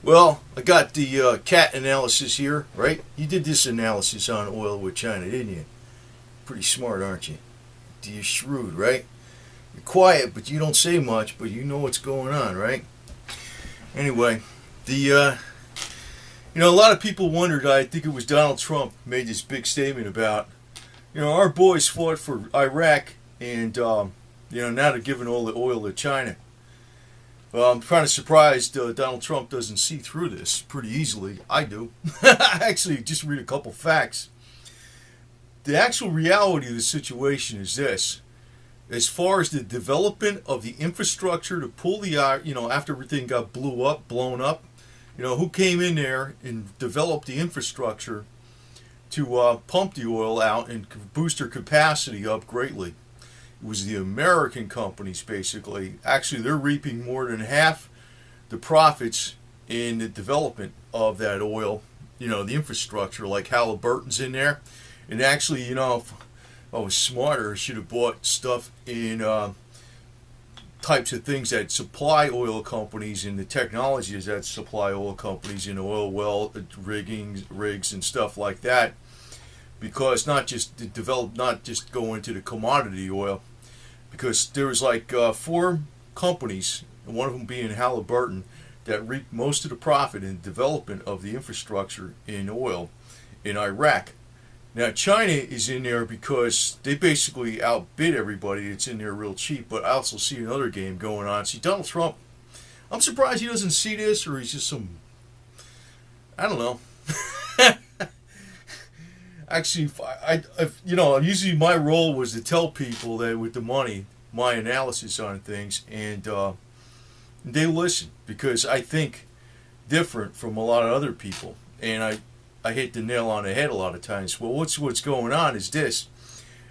Well, I got the cat analysis here, right? You did this analysis on oil with China, didn't you? Pretty smart, aren't you? You're shrewd, right? You're quiet, but you don't say much, but you know what's going on, right? Anyway, a lot of people wondered. I think it was Donald Trump made this big statement about, our boys fought for Iraq, and now they're giving all the oil to China. Well, I'm kind of surprised Donald Trump doesn't see through this pretty easily. I do. Actually, just read a couple facts. The actual reality of the situation is this. As far as the development of the infrastructure to pull the, after everything got blown up, who came in there and developed the infrastructure to pump the oil out and boost their capacity up greatly? It was the American companies, basically. Actually, they're reaping more than half the profits in the development of that oil, the infrastructure, like Halliburton's in there. And actually, if I was smarter, I should have bought stuff in types of things that supply oil companies and the technologies that supply oil companies in oil well rigs and stuff like that. Because not just go into the commodity oil, because there was like 4 companies, and one of them being Halliburton, that reaped most of the profit in the development of the infrastructure in oil in Iraq. Now China is in there because they basically outbid everybody. It's in there real cheap, but I also see another game going on. See, Donald Trump, I'm surprised he doesn't see this, or he's just I don't know. Actually, usually my role was to tell people that with the money, my analysis on things, and they listen, because I think different from a lot of other people, and I hit the nail on the head a lot of times. Well, what's going on is this,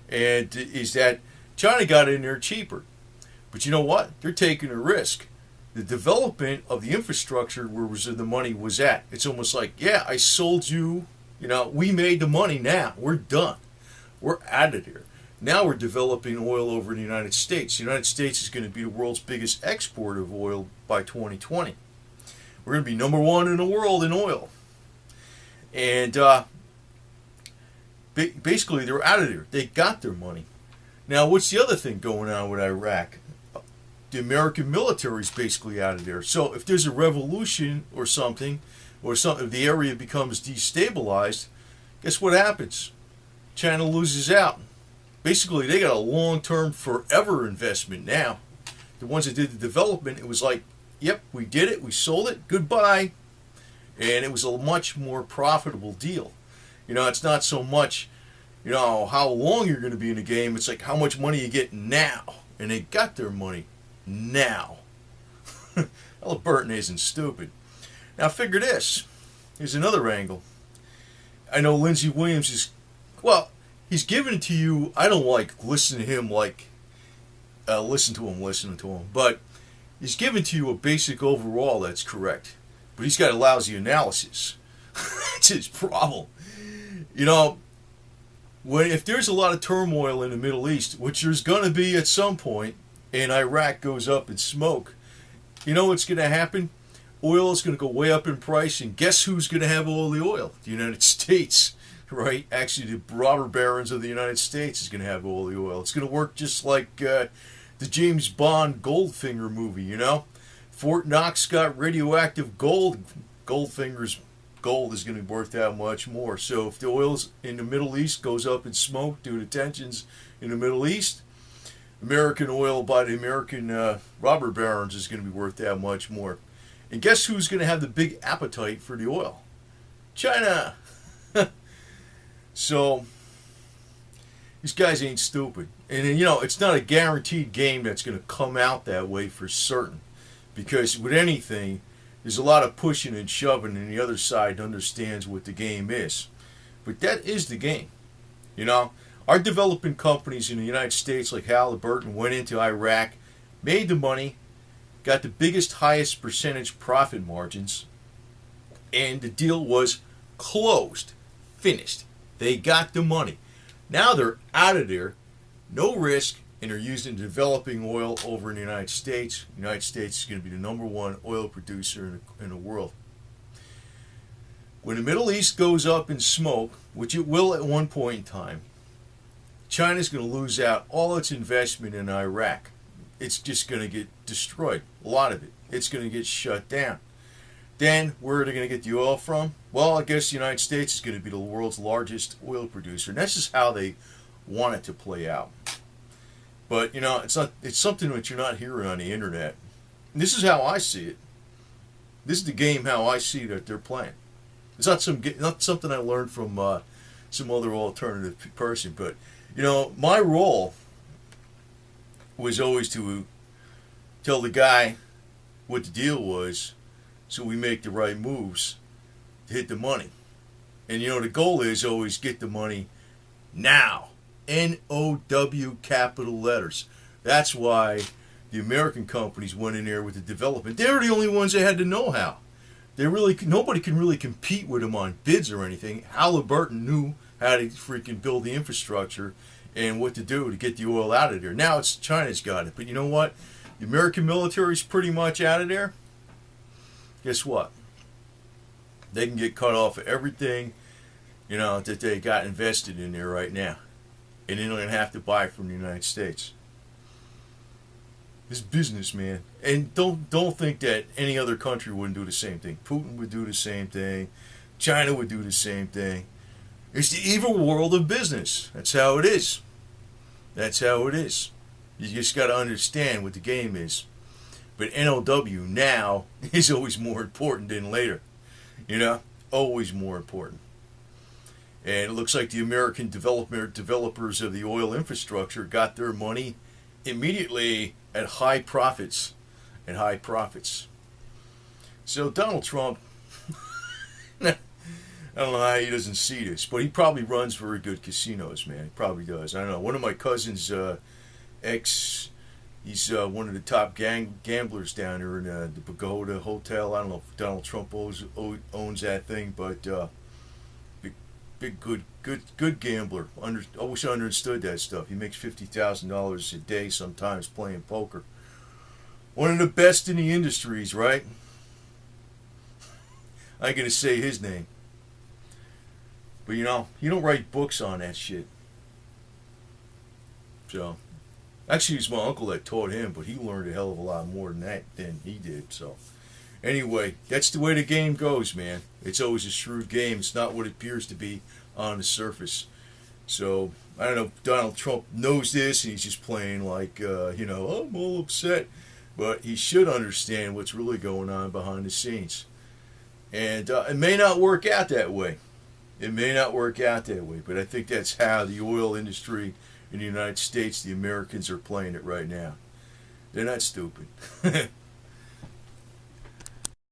and is that China got in there cheaper, but you know what? They're taking a risk. The development of the infrastructure where the money was at. It's almost like, yeah, I sold you. We made the money now. We're done. We're out of here. Now we're developing oil over in the United States. The United States is going to be the world's biggest exporter of oil by 2020. We're going to be number 1 in the world in oil. And basically, they're out of there. They got their money. Now, what's the other thing going on with Iraq? The American military is basically out of there. So if there's a revolution or something, if the area becomes destabilized, guess what happens? China loses out. Basically, they got a long-term, forever investment now. The ones that did the development, it was like, yep, we did it, we sold it, goodbye. And it was a much more profitable deal. It's not so much, how long you're going to be in the game. It's like how much money you get now. And they got their money now. Halliburton isn't stupid. Now figure this. Here's another angle. I know Lindsey Williams he's giving it to you. I don't listen to him listening to him. But he's giving to you a basic overall that's correct. But he's got a lousy analysis. That's his problem. If there's a lot of turmoil in the Middle East, which there's going to be at some point, and Iraq goes up in smoke, what's going to happen? Oil is going to go way up in price, and guess who's going to have all the oil? The United States, right? Actually, the robber barons of the United States is going to have all the oil. It's going to work just like the James Bond Goldfinger movie, Fort Knox got radioactive gold. Goldfinger's gold is going to be worth that much more. So if the oil in the Middle East goes up in smoke due to tensions in the Middle East, American oil by the American robber barons is going to be worth that much more. And guess who's going to have the big appetite for the oil? China. So these guys ain't stupid. And it's not a guaranteed game that's going to come out that way for certain. Because with anything, there's a lot of pushing and shoving, and the other side understands what the game is. But that is the game. Our developing companies in the United States, like Halliburton, went into Iraq, made the money, got the biggest, highest percentage profit margins, and the deal was closed, finished. They got the money. Now they're out of there, no risk, and they're using developing oil over in the United States. The United States is going to be the #1 oil producer in the world. When the Middle East goes up in smoke, which it will at one point in time, China's going to lose out all its investment in Iraq. It's just going to get destroyed. A lot of it. It's going to get shut down. Then, where are they going to get the oil from? Well, I guess the United States is going to be the world's largest oil producer. And that's just how they want it to play out. But, you know, it's something that you're not hearing on the internet. And this is how I see it. This is the game how I see that they're playing. It's not something I learned from some other alternative person. But, you know, my role was always to tell the guy what the deal was so we make the right moves to hit the money. And, you know, the goal is always get the money now. N-O-W, capital letters. That's why the American companies went in there with the development. They were the only ones that had the know-how. Nobody can really compete with them on bids or anything. Halliburton knew how to freaking build the infrastructure and what to do to get the oil out of there. Now it's China's got it. But you know what? The American military's pretty much out of there. Guess what? They can get cut off of everything, you know, that they got invested in there right now. And then they're going to have to buy from the United States. It's business, man. And don't think that any other country wouldn't do the same thing. Putin would do the same thing. China would do the same thing. It's the evil world of business. That's how it is. That's how it is. You just got to understand what the game is. But NOW now is always more important than later. You know? Always more important. And it looks like the American developers of the oil infrastructure got their money immediately at high profits. At high profits. So Donald Trump, I don't know how he doesn't see this, but he probably runs very good casinos, man. He probably does. I don't know. One of my cousins, he's one of the top gamblers down here in the Pagoda Hotel. I don't know if Donald Trump owns that thing, but big good gambler. I wish I understood that stuff. He makes $50,000 a day sometimes playing poker. One of the best in the industries, right? I ain't gonna say his name, but you know, he don't write books on that shit. So, actually, it's my uncle that taught him, but he learned a hell of a lot more than he did. So, anyway, that's the way the game goes, man. It's always a shrewd game. It's not what it appears to be on the surface. So, I don't know if Donald Trump knows this and he's just playing like, you know, oh, I'm all upset. But he should understand what's really going on behind the scenes. And it may not work out that way. It may not work out that way. But I think that's how the oil industry in the United States, the Americans, are playing it right now. They're not stupid.